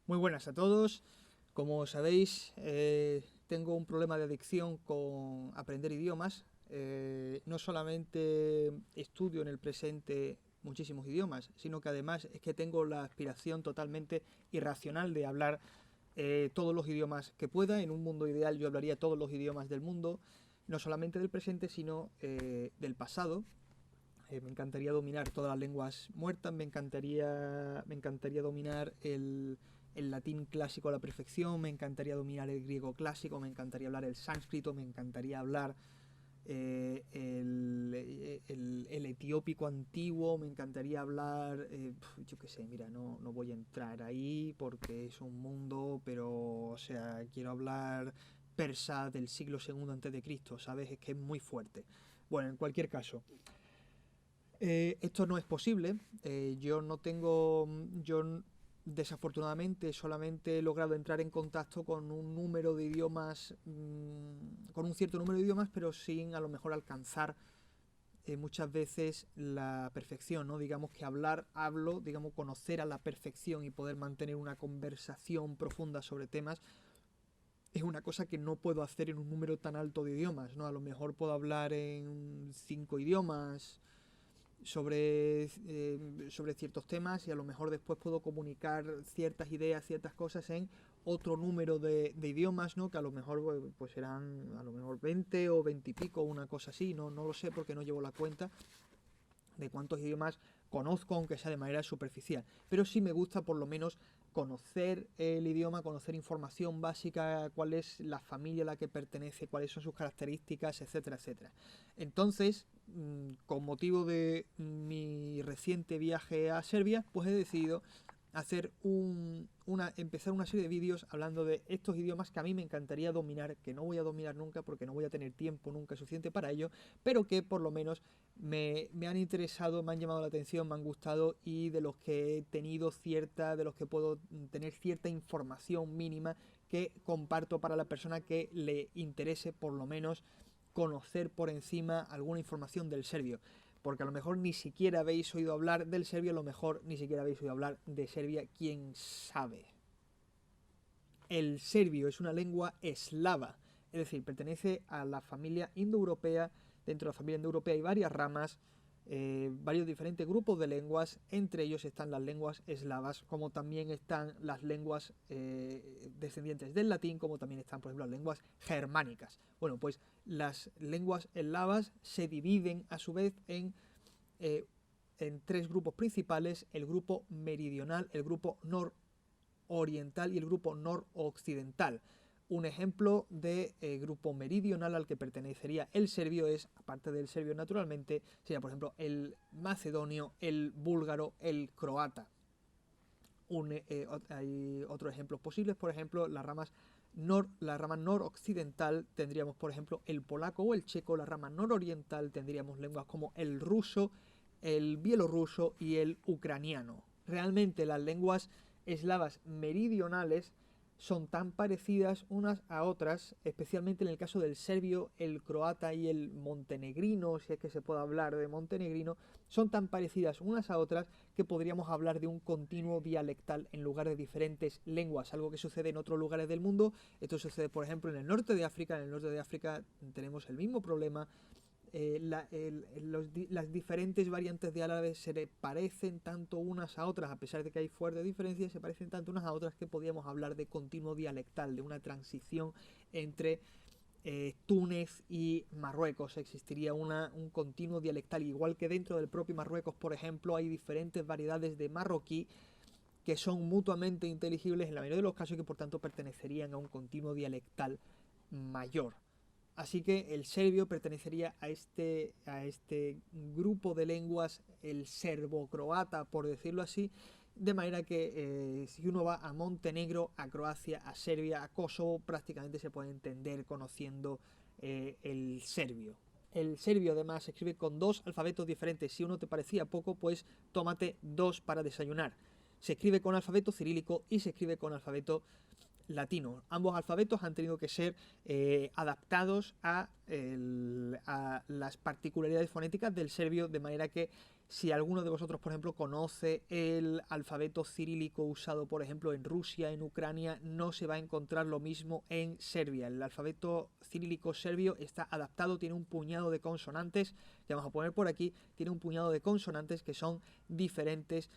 Muy buenas a todos. Como sabéis, tengo un problema de adicción con aprender idiomas. No solamente estudio en el presente muchísimos idiomas, sino que además es que tengo la aspiración totalmente irracional de hablar todos los idiomas que pueda. En un mundo ideal yo hablaría todos los idiomas del mundo, no solamente del presente, sino del pasado. Me encantaría dominar todas las lenguas muertas, me encantaría dominar el latín clásico a la perfección, me encantaría dominar el griego clásico, me encantaría hablar el sánscrito, me encantaría hablar el etiópico antiguo, me encantaría hablar, yo qué sé, mira, no voy a entrar ahí porque es un mundo, pero, o sea, quiero hablar persa del siglo II antes de Cristo, ¿sabes? Es que es muy fuerte. Bueno, en cualquier caso, esto no es posible. Yo no tengo. Desafortunadamente solamente he logrado entrar en contacto con un número de idiomas. Con un cierto número de idiomas, pero sin a lo mejor alcanzar muchas veces la perfección, ¿no? Digamos que hablo, digamos, conocer a la perfección y poder mantener una conversación profunda sobre temas es una cosa que no puedo hacer en un número tan alto de idiomas, ¿no? A lo mejor puedo hablar en 5 idiomas sobre ciertos temas y a lo mejor después puedo comunicar ciertas ideas, ciertas cosas en otro número de idiomas, ¿no? Que a lo mejor pues serán a lo mejor 20 o 20 y pico, una cosa así, no lo sé porque no llevo la cuenta de cuántos idiomas conozco, aunque sea de manera superficial. Pero sí me gusta por lo menos conocer el idioma, conocer información básica, cuál es la familia a la que pertenece, cuáles son sus características, etcétera, etcétera. Entonces, con motivo de mi reciente viaje a Serbia, pues he decidido empezar una serie de vídeos hablando de estos idiomas que a mí me encantaría dominar, que no voy a dominar nunca porque no voy a tener tiempo nunca suficiente para ello, pero que por lo menos me han interesado, me han llamado la atención, me han gustado y de los que he tenido de los que puedo tener cierta información mínima que comparto para la persona que le interese por lo menos conocer por encima alguna información del serbio. Porque a lo mejor ni siquiera habéis oído hablar del serbio, a lo mejor ni siquiera habéis oído hablar de Serbia, quién sabe. El serbio es una lengua eslava, es decir, pertenece a la familia indoeuropea. Dentro de la familia indoeuropea hay varias ramas, varios diferentes grupos de lenguas, entre ellos están las lenguas eslavas, como también están las lenguas descendientes del latín, como también están, por ejemplo, las lenguas germánicas. Bueno, pues las lenguas eslavas se dividen a su vez eh, en tres grupos principales: el grupo meridional, el grupo nororiental y el grupo noroccidental. Un ejemplo de grupo meridional al que pertenecería el serbio es, aparte del serbio naturalmente, sería por ejemplo el macedonio, el búlgaro, el croata. Hay otros ejemplos posibles, por ejemplo, la rama noroccidental tendríamos, por ejemplo, el polaco o el checo. La rama nororiental tendríamos lenguas como el ruso, el bielorruso y el ucraniano. Realmente las lenguas eslavas meridionales son tan parecidas unas a otras, especialmente en el caso del serbio, el croata y el montenegrino, si es que se puede hablar de montenegrino, son tan parecidas unas a otras que podríamos hablar de un continuo dialectal en lugar de diferentes lenguas, algo que sucede en otros lugares del mundo. Esto sucede, por ejemplo, en el norte de África. En el norte de África tenemos el mismo problema. Las diferentes variantes de árabe se parecen tanto unas a otras, a pesar de que hay fuertes diferencias, se parecen tanto unas a otras que podríamos hablar de continuo dialectal, de una transición entre Túnez y Marruecos. Existiría un continuo dialectal, igual que dentro del propio Marruecos, por ejemplo, hay diferentes variedades de marroquí que son mutuamente inteligibles en la mayoría de los casos y que por tanto pertenecerían a un continuo dialectal mayor. Así que el serbio pertenecería a este grupo de lenguas, el serbo-croata, por decirlo así, de manera que si uno va a Montenegro, a Croacia, a Serbia, a Kosovo, prácticamente se puede entender conociendo el serbio. El serbio además se escribe con dos alfabetos diferentes. Si uno te parecía poco, pues tómate dos para desayunar. Se escribe con alfabeto cirílico y se escribe con alfabeto latino. Ambos alfabetos han tenido que ser adaptados a las particularidades fonéticas del serbio, de manera que Si alguno de vosotros, por ejemplo, conoce el alfabeto cirílico usado, por ejemplo, en Rusia, en Ucrania, no se va a encontrar lo mismo en Serbia. El alfabeto cirílico serbio está adaptado, tiene un puñado de consonantes, que vamos a poner por aquí, tiene un puñado de consonantes que son diferentes.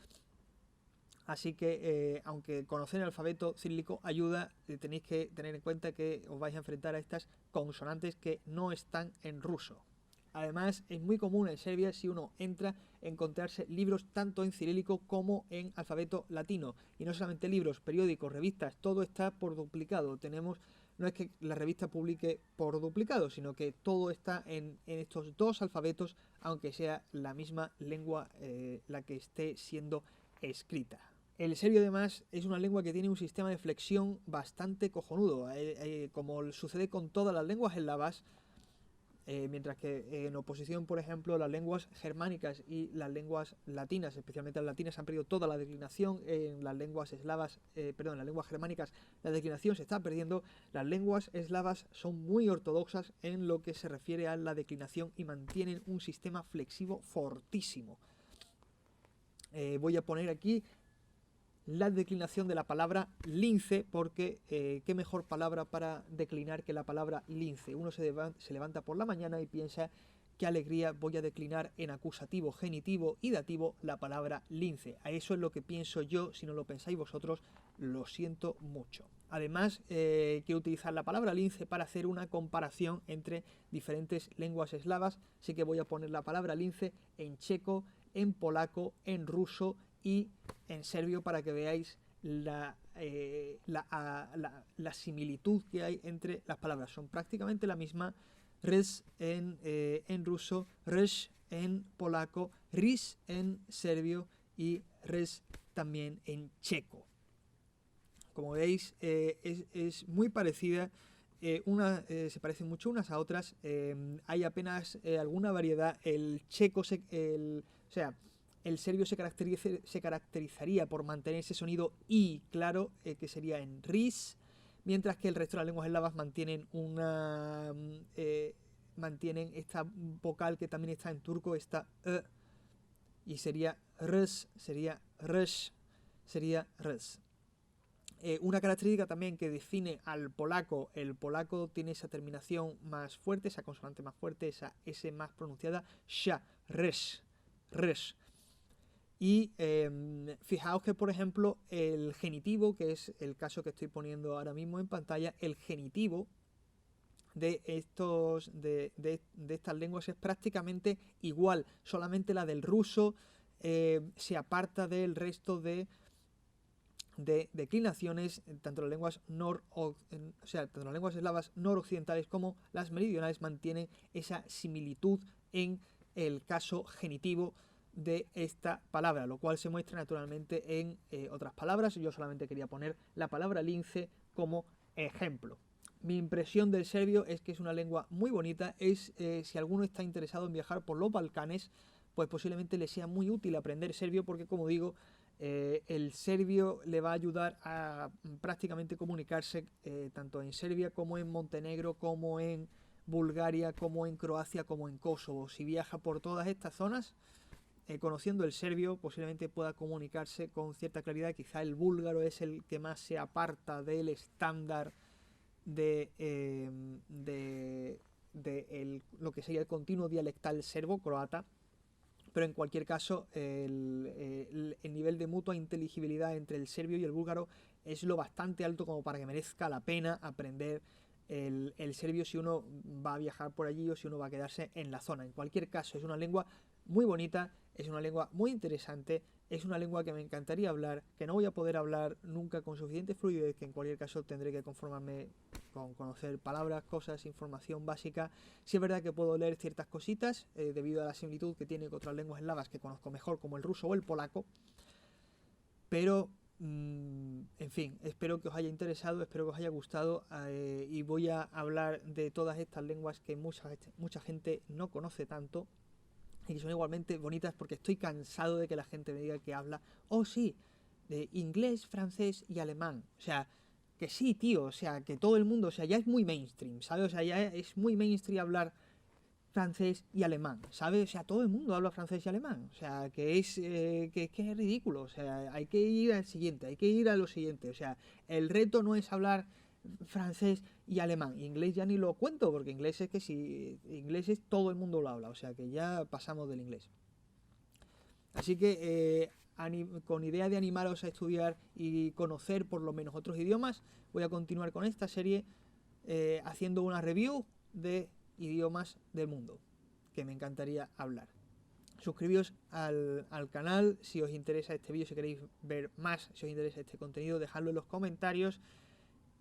Así que, aunque conocer el alfabeto cirílico ayuda, tenéis que tener en cuenta que os vais a enfrentar a estas consonantes que no están en ruso. Además, es muy común en Serbia, si uno entra, encontrarse libros tanto en cirílico como en alfabeto latino. Y no solamente libros, periódicos, revistas, todo está por duplicado. No es que la revista publique por duplicado, sino que todo está en estos dos alfabetos, aunque sea la misma lengua la que esté siendo escrita. El serbio, además, es una lengua que tiene un sistema de flexión bastante cojonudo. Como sucede con todas las lenguas eslavas, mientras que en oposición, por ejemplo, las lenguas germánicas y las lenguas latinas, especialmente las latinas, han perdido toda la declinación. En las lenguas eslavas, en las lenguas germánicas, la declinación se está perdiendo. Las lenguas eslavas son muy ortodoxas en lo que se refiere a la declinación y mantienen un sistema flexivo fortísimo. Voy a poner aquí la declinación de la palabra lince, porque qué mejor palabra para declinar que la palabra lince. Uno se levanta por la mañana y piensa: qué alegría, voy a declinar en acusativo, genitivo y dativo la palabra lince. A eso es lo que pienso yo. Si no lo pensáis vosotros, lo siento mucho. Además, quiero utilizar la palabra lince para hacer una comparación entre diferentes lenguas eslavas, así que voy a poner la palabra lince en checo, en polaco, en ruso y en serbio, para que veáis la similitud que hay entre las palabras. Son prácticamente la misma. Res en ruso, res en polaco, ris en serbio y res también en checo. Como veis, es muy parecida. Se parecen mucho unas a otras. Hay apenas alguna variedad. El checo, el serbio se caracterizaría por mantener ese sonido I claro, que sería en ris, mientras que el resto de las lenguas eslavas mantienen mantienen esta vocal que también está en turco, esta y sería rs, sería rs, sería rs. Una característica también que define al polaco: el polaco tiene esa terminación más fuerte, esa consonante más fuerte, esa S más pronunciada, sha, res, res. Y fijaos que, por ejemplo, el genitivo, que es el caso que estoy poniendo ahora mismo en pantalla, el genitivo de estas lenguas es prácticamente igual, solamente la del ruso se aparta del resto de declinaciones. Tanto las lenguas tanto las lenguas eslavas noroccidentales como las meridionales mantienen esa similitud en el caso genitivo de esta palabra, lo cual se muestra naturalmente en otras palabras. Yo solamente quería poner la palabra lince como ejemplo. Mi impresión del serbio es que es una lengua muy bonita. Si alguno está interesado en viajar por los Balcanes, pues posiblemente le sea muy útil aprender serbio, porque, como digo, el serbio le va a ayudar a prácticamente comunicarse tanto en Serbia como en Montenegro, como en Bulgaria, como en Croacia, como en Kosovo. Si viaja por todas estas zonas, conociendo el serbio, posiblemente pueda comunicarse con cierta claridad. Quizá el búlgaro es el que más se aparta del estándar de lo que sería el continuo dialectal serbo-croata, pero en cualquier caso el nivel de mutua inteligibilidad entre el serbio y el búlgaro es lo bastante alto como para que merezca la pena aprender el serbio si uno va a viajar por allí o si uno va a quedarse en la zona. En cualquier caso, es una lengua muy bonita, es una lengua muy interesante, es una lengua que me encantaría hablar, que no voy a poder hablar nunca con suficiente fluidez, que en cualquier caso tendré que conformarme con conocer palabras, cosas, información básica. Sí es verdad que puedo leer ciertas cositas debido a la similitud que tiene con otras lenguas eslavas que conozco mejor, como el ruso o el polaco, pero en fin, espero que os haya interesado, espero que os haya gustado, y voy a hablar de todas estas lenguas que mucha gente no conoce tanto y que son igualmente bonitas, porque estoy cansado de que la gente me diga que habla, sí, de inglés, francés y alemán. O sea, que sí, tío, o sea, que todo el mundo, o sea, ya es muy mainstream, ¿sabes? O sea, ya es muy mainstream hablar francés y alemán, ¿sabes? O sea, todo el mundo habla francés y alemán, o sea, que es ridículo, o sea, hay que ir al siguiente, hay que ir a lo siguiente, o sea, el reto no es hablar francés y alemán, inglés ya ni lo cuento, porque inglés es que si inglés es todo el mundo lo habla, o sea, que ya pasamos del inglés. Así que con idea de animaros a estudiar y conocer por lo menos otros idiomas, voy a continuar con esta serie haciendo una review de idiomas del mundo, que me encantaría hablar. Suscribíos al canal si os interesa este vídeo, si queréis ver más, si os interesa este contenido, dejadlo en los comentarios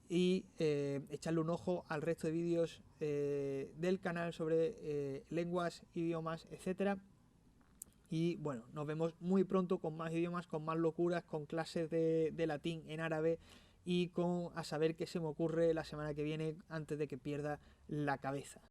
y echarle un ojo al resto de vídeos del canal sobre lenguas, idiomas, etcétera. Y bueno, nos vemos muy pronto con más idiomas, con más locuras, con clases de latín en árabe y con a saber qué se me ocurre la semana que viene antes de que pierda la cabeza.